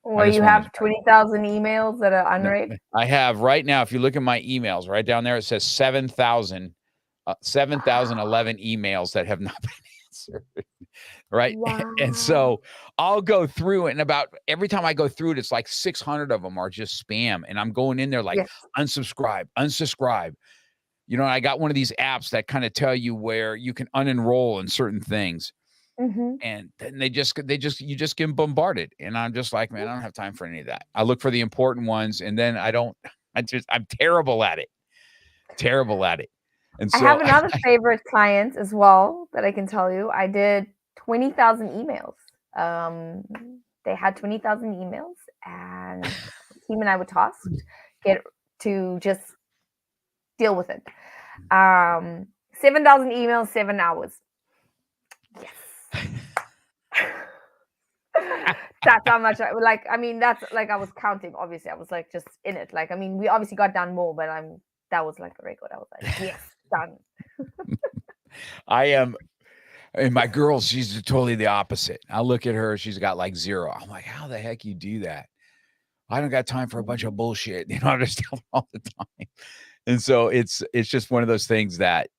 Well, you have 20,000 emails that are unread. No, I have right now, if you look at my emails right down there, it says 7,011 emails that have not been answered. Right. Wow. And so I'll go through it, and about every time I go through it, it's like 600 of them are just spam. And I'm going in there like, unsubscribe. And I got one of these apps that kind of tell you where you can unenroll in certain things. And then you just get bombarded. And I'm just like, man, I don't have time for any of that. I look for the important ones, and then I'm terrible at it. And so I have another favorite client as well that I can tell you. I did 20,000 emails. They had 20,000 emails, and him and I were tasked to just deal with it. 7,000 emails, 7 hours. Yes. That's how much I was counting. Obviously, I was like just in it. We obviously got done more, but that was like the record. I was like, yes, done. I am, and my girl, she's totally the opposite. I look at her, she's got like 0. I'm like, how the heck you do that? I don't got time for a bunch of bullshit. I just tell them all the time. And so it's just one of those things that's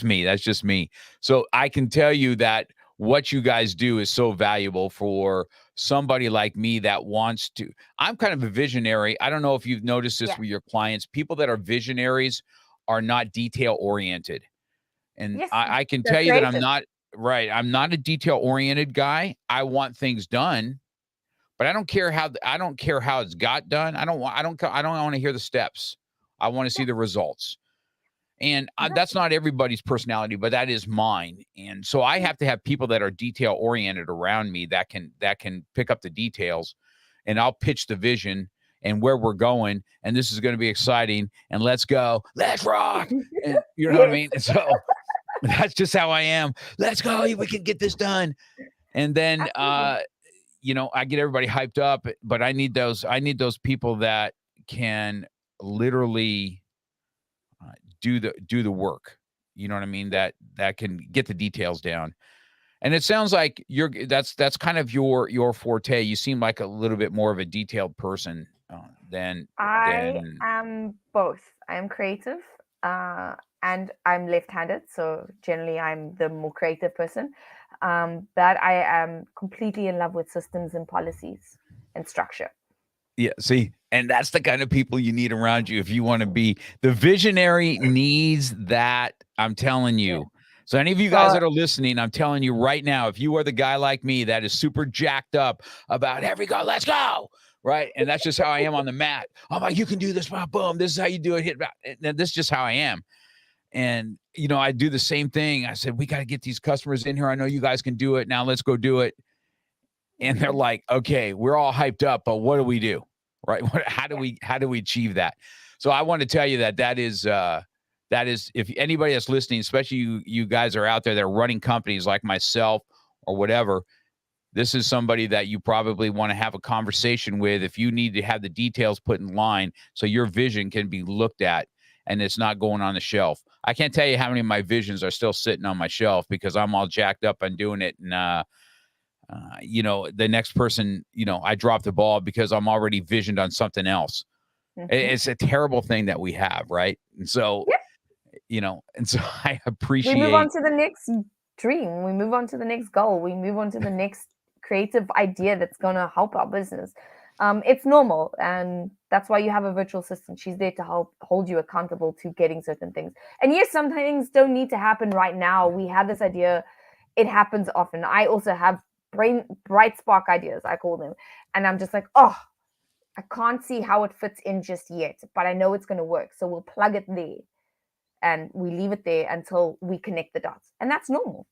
me. That's just me. So I can tell you that what you guys do is so valuable for somebody like me that wants to. I'm kind of a visionary. I don't know if you've noticed this with your clients. People that are visionaries are not detail oriented. And I can tell you that I'm not right. I'm not a detail oriented guy. I want things done, but I don't care how it's got done. I don't want to hear the steps. I want to see the results. And that's not everybody's personality, but that is mine. And so I have to have people that are detail oriented around me that can pick up the details, and I'll pitch the vision and where we're going. And this is going to be exciting. And let's go, let's rock. And you know what I mean? So That's just how I am. Let's go. We can get this done. And then, you know, I get everybody hyped up, but I need those people that can literally do the work. You know what I mean? That can get the details down. And it sounds like that's kind of your forte. You seem like a little bit more of a detailed person than I am both. I am creative, and I'm left-handed, so generally I'm the more creative person. But I am completely in love with systems and policies and structure. Yeah, see, and that's the kind of people you need around you if you want to be the visionary needs that. I'm telling you. Yeah. So any of you guys that are listening, I'm telling you right now, if you are the guy like me that is super jacked up about here we go, let's go, right? And that's just how I am on the mat. I'm like, you can do this, boom. This is how you do it. Hit, and this is just how I am. And you know, I do the same thing. I said, we got to get these customers in here. I know you guys can do it. Now let's go do it. And they're like, okay, we're all hyped up, but what do we do? Right? How do we achieve that? So I want to tell you that is if anybody that's listening, especially you guys are out there that are running companies like myself or whatever, this is somebody that you probably want to have a conversation with if you need to have the details put in line so your vision can be looked at and it's not going on the shelf. I can't tell you how many of my visions are still sitting on my shelf because I'm all jacked up on doing it. And, you know, the next person, you know, I drop the ball because I'm already visioned on something else. Mm-hmm. It's a terrible thing that we have, right? And so, you know, and so I appreciate. We move on to the next dream. We move on to the next goal. We move on to the next creative idea that's going to help our business. It's normal. And that's why you have a virtual assistant. She's there to help hold you accountable to getting certain things. And yes, some things don't need to happen right now. We have this idea. It happens often. I also have bright spark ideas, I call them. And I'm just like, oh, I can't see how it fits in just yet, but I know it's going to work. So we'll plug it there and we leave it there until we connect the dots. And that's normal.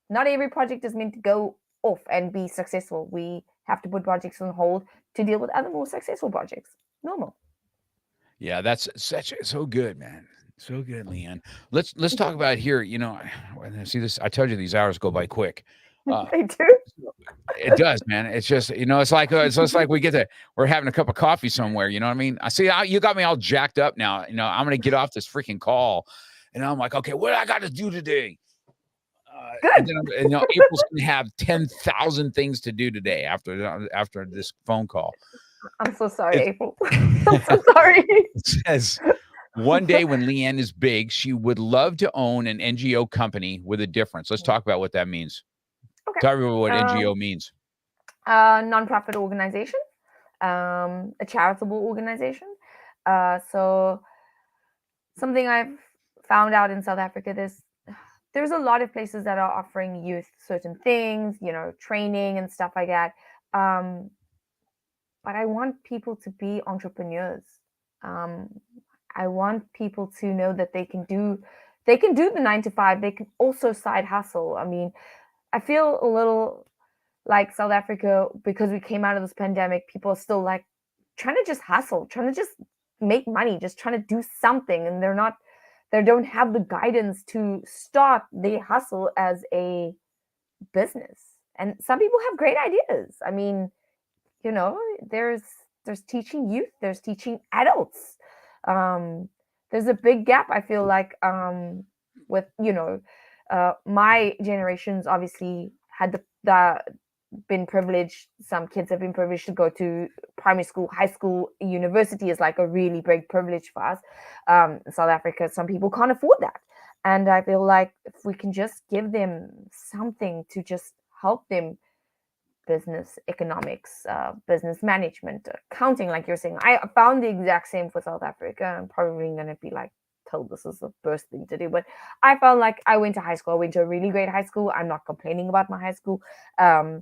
Not every project is meant to go off and be successful. We have to put projects on hold to deal with other more successful projects. Normal. Yeah, that's so good, man. So good, Leanne. Let's talk about here. You know, see this. I told you these hours go by quick. They do. It does, man. It's just, you know, it's like we're having a cup of coffee somewhere. You know what I mean? I see you got me all jacked up now. You know, I'm gonna get off this freaking call, and I'm like, okay, what do I got to do today? Good. And April's gonna have 10,000 things to do today after this phone call. I'm so sorry, April. I'm so sorry. It says, one day when Leanne is big, she would love to own an NGO company with a difference. Let's talk about what that means. Okay. Tell everyone what NGO means. Nonprofit organization, a charitable organization. So something I've found out in South Africa, there's a lot of places that are offering youth certain things, you know, training and stuff like that. But I want people to be entrepreneurs. I want people to know that they can do the 9-to-5. They can also side hustle. I mean, I feel a little like South Africa, because we came out of this pandemic, people are still like trying to just hustle, trying to just make money, just trying to do something. And they don't have the guidance to start their hustle as a business. And some people have great ideas. I mean, you know, there's teaching youth, there's teaching adults. There's a big gap, I feel like, with, you know, my generations obviously had been privileged. Some kids have been privileged to go to primary school, high school. University is like a really big privilege for us. South Africa, some people can't afford that. And I feel like if we can just give them something to just help them, business economics, business management, accounting, like you're saying, I found the exact same for South Africa. I'm probably going to be like, told this is the first thing to do, but I felt like I went to high school. I went to a really great high school. I'm not complaining about my high school. I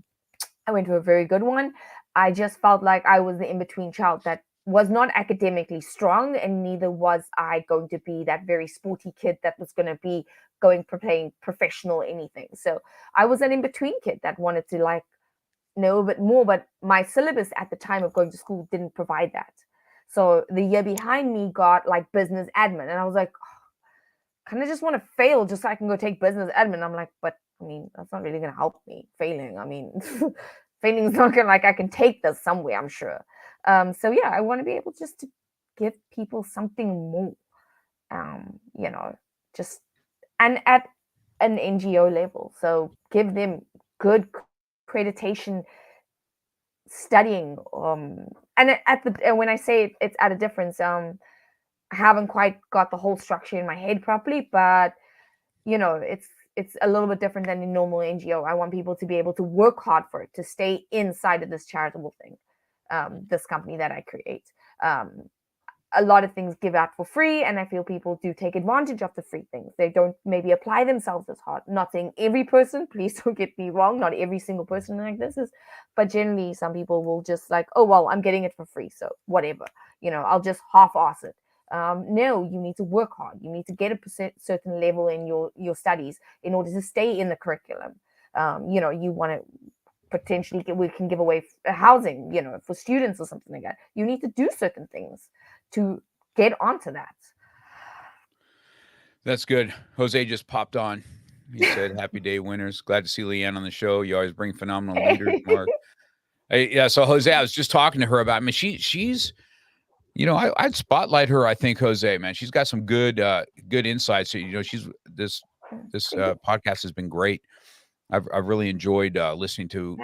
went to a very good one. I just felt like I was the in-between child that was not academically strong, and neither was I going to be that very sporty kid that was going to be going for playing professional anything. So I was an in-between kid that wanted to like know a bit more, but my syllabus at the time of going to school didn't provide that. So the year behind me got like business admin, and I was like, kind of just want to fail just so I can go take business admin. I'm like, but I mean, that's not really going to help me failing. I mean, failing is not going to, like, I can take this somewhere, I'm sure. So yeah, I want to be able just to give people something more, just, and at an NGO level. So give them good accreditation studying. And when I say it's at a difference, I haven't quite got the whole structure in my head properly, but it's a little bit different than a normal NGO. I want people to be able to work hard for it, to stay inside of this charitable thing, this company that I create. A lot of things give out for free, and I feel people do take advantage of the free things. They don't maybe apply themselves as hard. Not saying every person, please don't get me wrong, not every single person like this is, but generally some people will just like, oh, well, I'm getting it for free, so whatever, I'll just half-ass it. No, you need to work hard. You need to get a certain level in your studies in order to stay in the curriculum. You want to potentially we can give away housing, for students or something like that. You need to do certain things to get onto that. That's good. Jose just popped on. He said, "Happy day, winners. Glad to see Leanne on the show. You always bring phenomenal leaders, Mark." Yeah. So Jose, I was just talking to her about. I mean, she's. I'd spotlight her. I think Jose, man, she's got some good insights. She's this podcast has been great. I've really enjoyed listening to.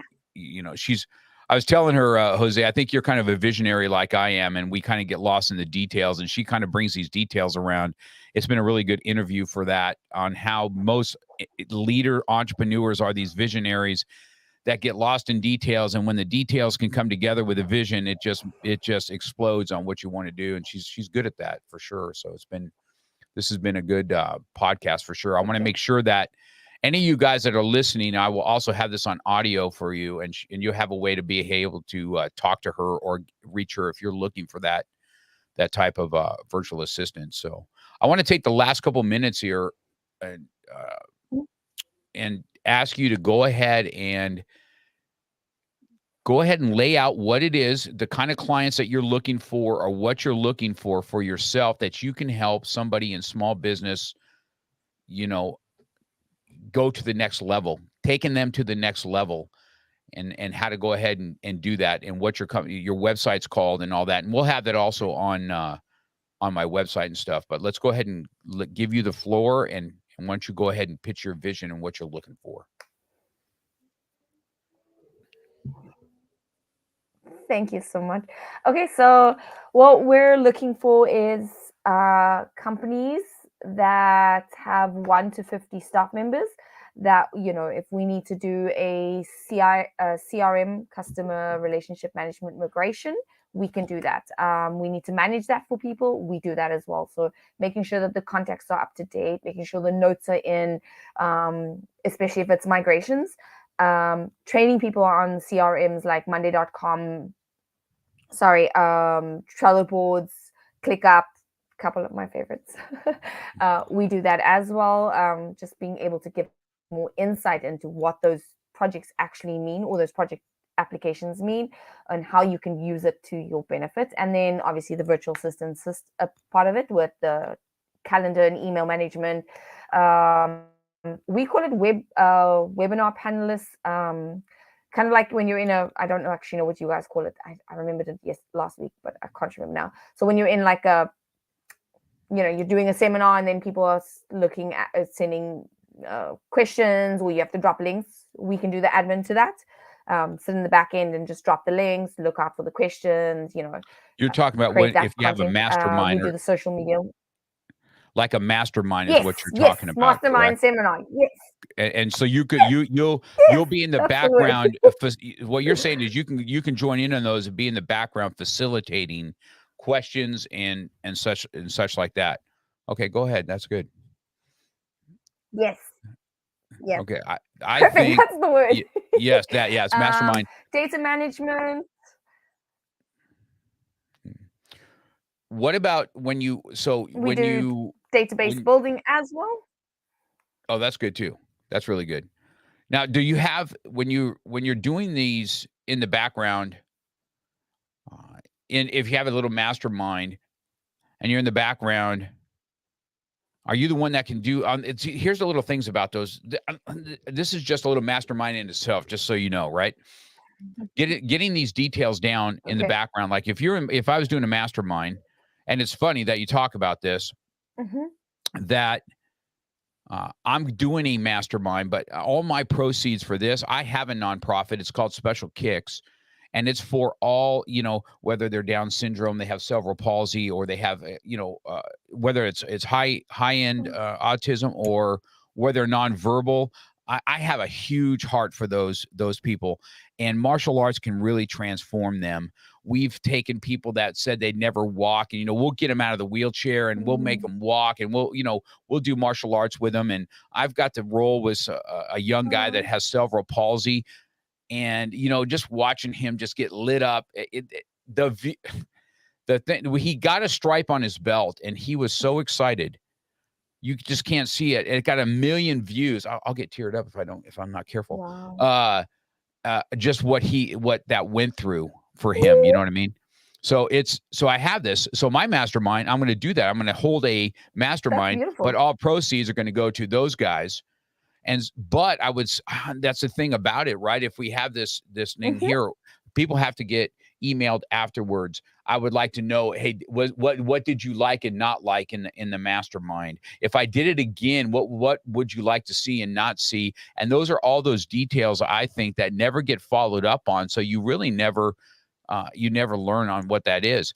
I was telling her, Jose, I think you're kind of a visionary like I am, and we kind of get lost in the details, and she kind of brings these details around. It's been a really good interview for that, on how most leader entrepreneurs are these visionaries that get lost in details, and when the details can come together with a vision, it just explodes on what you want to do, and she's good at that for sure. So this has been a good podcast for sure. I want to make sure that any of you guys that are listening, I will also have this on audio for you, and you have a way to be able to talk to her or reach her if you're looking for that type of virtual assistant. So I want to take the last couple minutes here and ask you to go ahead and lay out what it is, the kind of clients that you're looking for, or what you're looking for yourself, that you can help somebody in small business, go to the next level, taking them to the next level, and how to go ahead and do that, and what your website's called and all that. And we'll have that also on my website and stuff. But let's go ahead and give you the floor, and why don't you go ahead and pitch your vision and what you're looking for. Thank you so much. Okay, so what we're looking for is companies that have 1 to 50 staff members, that, if we need to do a CRM, customer relationship management migration, we can do that. We need to manage that for people, we do that as well. So making sure that the contacts are up to date, making sure the notes are in, especially if it's migrations. Training people on CRMs like Monday.com, Trello boards, ClickUp, a couple of my favorites. We do that as well. Just being able to give more insight into what those projects actually mean, or those project applications mean, and how you can use it to your benefit. And then obviously the virtual assistants is a part of it, with the calendar and email management. We call it webinar panelists. Kind of like when you're in I don't actually know what you guys call it. I remembered it last week, but I can't remember now. So when you're in like you're doing a seminar, and then people are looking at sending questions, or you have to drop links, we can do the admin to that. Sit in the back end and just drop the links, look out for the questions, You're talking about if you have a mastermind, we do the social media. Like a mastermind is what you're talking about. Mastermind seminar. Yes. And so you'll be in the background. What you're saying is you can join in on those and be in the background facilitating questions and such like that. Okay, go ahead. That's good. Yes. Yeah. Okay. I think that's the word. Yes, it's mastermind. Data management. What about when you database building as well? Oh, that's good too. That's really good. Now, do you have, when you're doing these in the background, if you have a little mastermind and you're in the background, Are you the one that can do? Here's the little things about those. This is just a little mastermind in itself, just so you know, right? Getting these details down in the background. Like if I was doing a mastermind, and it's funny that you talk about this, that I'm doing a mastermind, but all my proceeds for this, I have a nonprofit. It's called Special Kicks. And it's for all, whether they're Down syndrome, they have cerebral palsy, or they have, whether it's high end autism, or whether nonverbal. I have a huge heart for those people, and martial arts can really transform them. We've taken people that said they'd never walk, and we'll get them out of the wheelchair, and we'll make them walk, and we'll do martial arts with them. And I've got to roll with a young guy that has cerebral palsy. And, just watching him just get lit up, the thing, he got a stripe on his belt, and he was so excited. You just can't see it. It got 1 million views. I'll get teared up if I'm not careful. Wow. Just what that went through for him. You know what I mean? So I have this. So my mastermind, I'm going to do that. I'm going to hold a mastermind, but all proceeds are going to go to those guys. But that's the thing about it, right? If we have this thing here, people have to get emailed afterwards. I would like to know, hey, what did you like and not like in the mastermind? If I did it again, what would you like to see and not see? And those are all those details, I think, that never get followed up on. So you really never learn on what that is.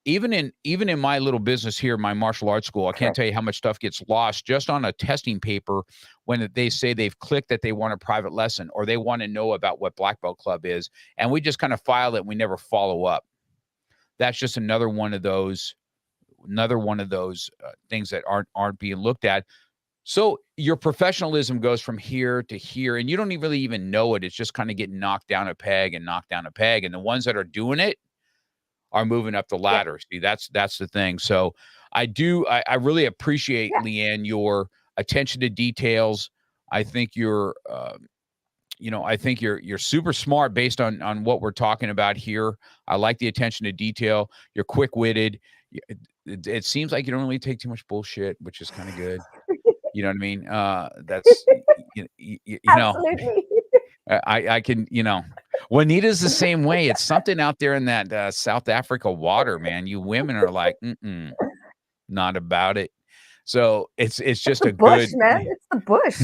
Even in my little business here, my martial arts school, I can't tell you how much stuff gets lost just on a testing paper when they say they've clicked that they want a private lesson, or they want to know about what Black Belt Club is. And we just kind of file it and we never follow up. That's just another one of those things that aren't being looked at. So your professionalism goes from here to here, and you don't really even know it. It's just kind of getting knocked down a peg. And the ones that are doing it are moving up the ladder. See, that's the thing. So I really appreciate, Leanne, your attention to details. I think you're super smart based on what we're talking about here. I like the attention to detail. You're quick-witted. It seems like you don't really take too much bullshit, which is kind of good. You know what I mean? That's, Absolutely. I can, Juanita's the same way. It's something out there in that South Africa water, man. You women are like, not about it. So it's just a bush, good, man. It's the bush.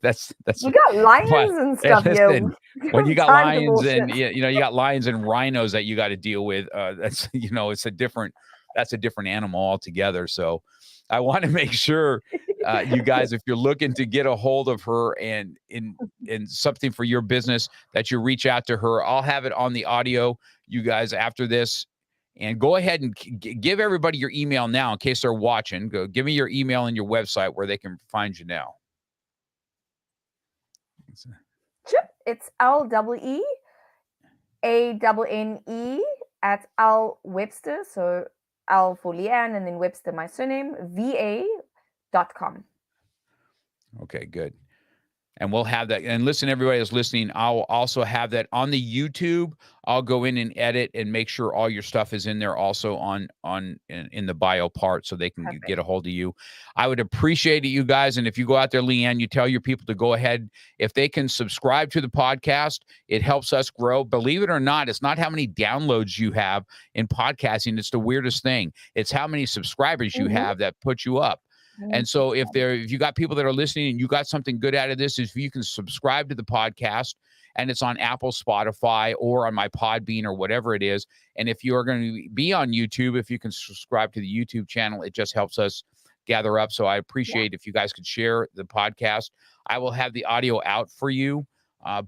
That's you got lions and stuff. Listen, when you got lions and you got lions and rhinos that you got to deal with, that's it's a different animal altogether. So I want to make sure you guys, if you're looking to get a hold of her and in something for your business, that you reach out to her. I'll have it on the audio, you guys, after this. And go ahead and give everybody your email now in case they're watching. Go give me your email and your website where they can find you now. Sure. It's LEEANNE at L Webster. So L for Leanne and then Webster, my surname, VA.com. Okay, good. And we'll have that. And listen, everybody that's listening, I'll also have that on the YouTube. I'll go in and edit and make sure all your stuff is in there also in the bio part, so they can get a hold of you. I would appreciate it, you guys. And if you go out there, Leanne, you tell your people to go ahead. If they can subscribe to the podcast, it helps us grow. Believe it or not, it's not how many downloads you have in podcasting. It's the weirdest thing. It's how many subscribers you have that put you up. And so if you got people that are listening and you got something good out of this, if you can subscribe to the podcast, and it's on Apple, Spotify, or on my Podbean or whatever it is. And if you're going to be on YouTube, if you can subscribe to the YouTube channel, it just helps us gather up. So I appreciate if you guys could share the podcast. I will have the audio out for you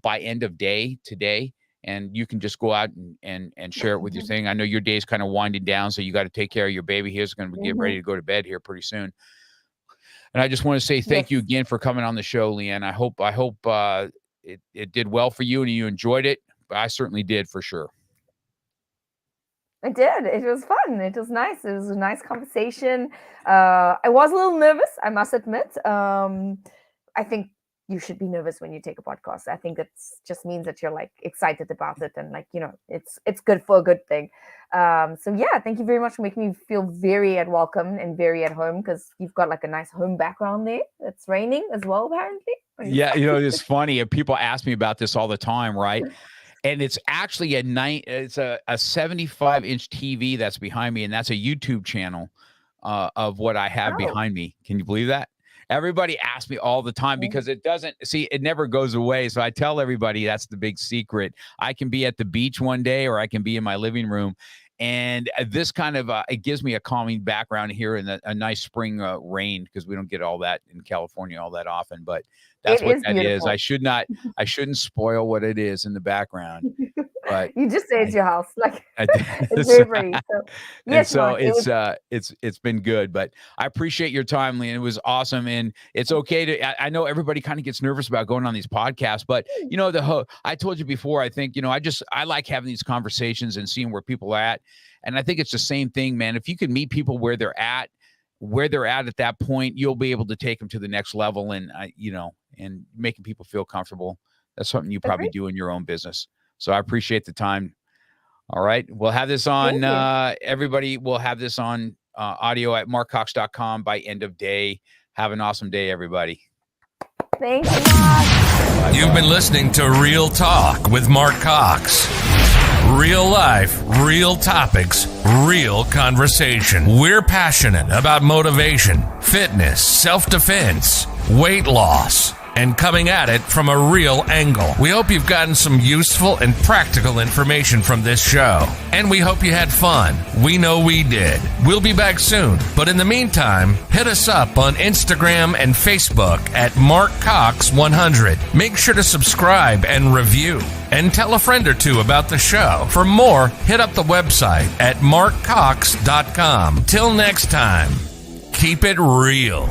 by end of day today. And you can just go out and share it with your thing. I know your day's kind of winding down, so you got to take care of your baby. He's going to get ready to go to bed here pretty soon. And I just want to say thank you again for coming on the show, Leanne. I hope it did well for you and you enjoyed it. But I certainly did, for sure. I did. It was fun. It was nice. It was a nice conversation. I was a little nervous, I must admit. I think you should be nervous when you take a podcast. I think that just means that you're like excited about it, and like, it's good for a good thing. So yeah, thank you very much for making me feel very at welcome and very at home, because you've got like a nice home background there. It's raining as well, apparently. Yeah, it's funny. People ask me about this all the time, right? And it's actually it's a 75-inch TV that's behind me, and that's a YouTube channel of what I have behind me. Can you believe that? Everybody asks me all the time because it never goes away. So I tell everybody that's the big secret. I can be at the beach one day, or I can be in my living room. And this kind of, it gives me a calming background here in a nice spring rain, because we don't get all that in California all that often, but that's what that is. I shouldn't spoil what it is in the background, but you just say it's your house. Like, it's very pretty. So, yes, so it's been good, but I appreciate your time, Leanne. It was awesome. And it's okay to, I know everybody kind of gets nervous about going on these podcasts, but I told you before, I think, I like having these conversations and seeing where people are at. And I think it's the same thing, man. If you can meet people where they're at that point, you'll be able to take them to the next level, and and making people feel comfortable. That's something you probably do in your own business. So I appreciate the time. All right. We'll have this on, everybody will have this on audio at markcox.com by end of day. Have an awesome day, everybody. Thanks a lot. You've been listening to Real Talk with Mark Cox. Real life, real topics, real conversation. We're passionate about motivation, fitness, self-defense, weight loss, and coming at it from a real angle. We hope you've gotten some useful and practical information from this show. And we hope you had fun. We know we did. We'll be back soon. But in the meantime, hit us up on Instagram and Facebook at MarkCox100. Make sure to subscribe and review. And tell a friend or two about the show. For more, hit up the website at markcox.com. Till next time, keep it real.